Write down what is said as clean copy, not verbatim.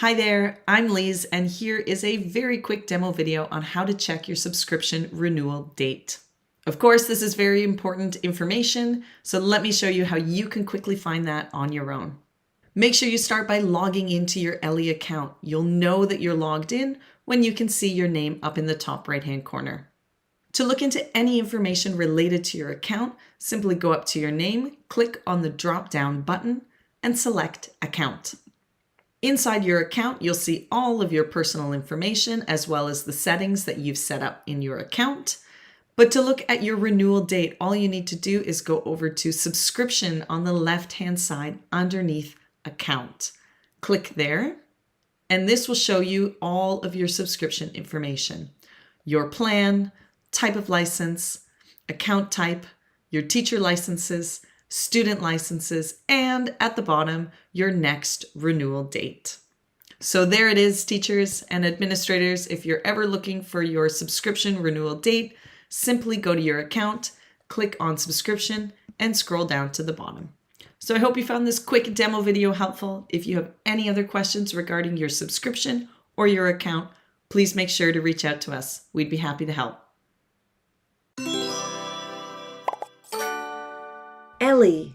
Hi there, I'm Liz, and here is a very quick demo video on how to check your subscription renewal date. Of course, this is very important information, so let me show you how you can quickly find that on your own. Make sure you start by logging into your Ellii account. You'll know that you're logged in when you can see your name up in the top right-hand corner. To look into any information related to your account, simply go up to your name, click on the drop-down button, and select Account. Inside your account, you'll see all of your personal information as well as the settings that you've set up in your account. But to look at your renewal date, all you need to do is go over to Subscription on the left-hand side underneath Account. Click there, and this will show you all of your subscription information. Your plan, type of license, account type, your teacher licenses, student licenses, and at the bottom, your next renewal date. So there it is, teachers and administrators. If you're ever looking for your subscription renewal date, simply go to your account, click on subscription, and scroll down to the bottom. So I hope you found this quick demo video helpful. If you have any other questions regarding your subscription or your account, please make sure to reach out to us. We'd be happy to help. Ellii.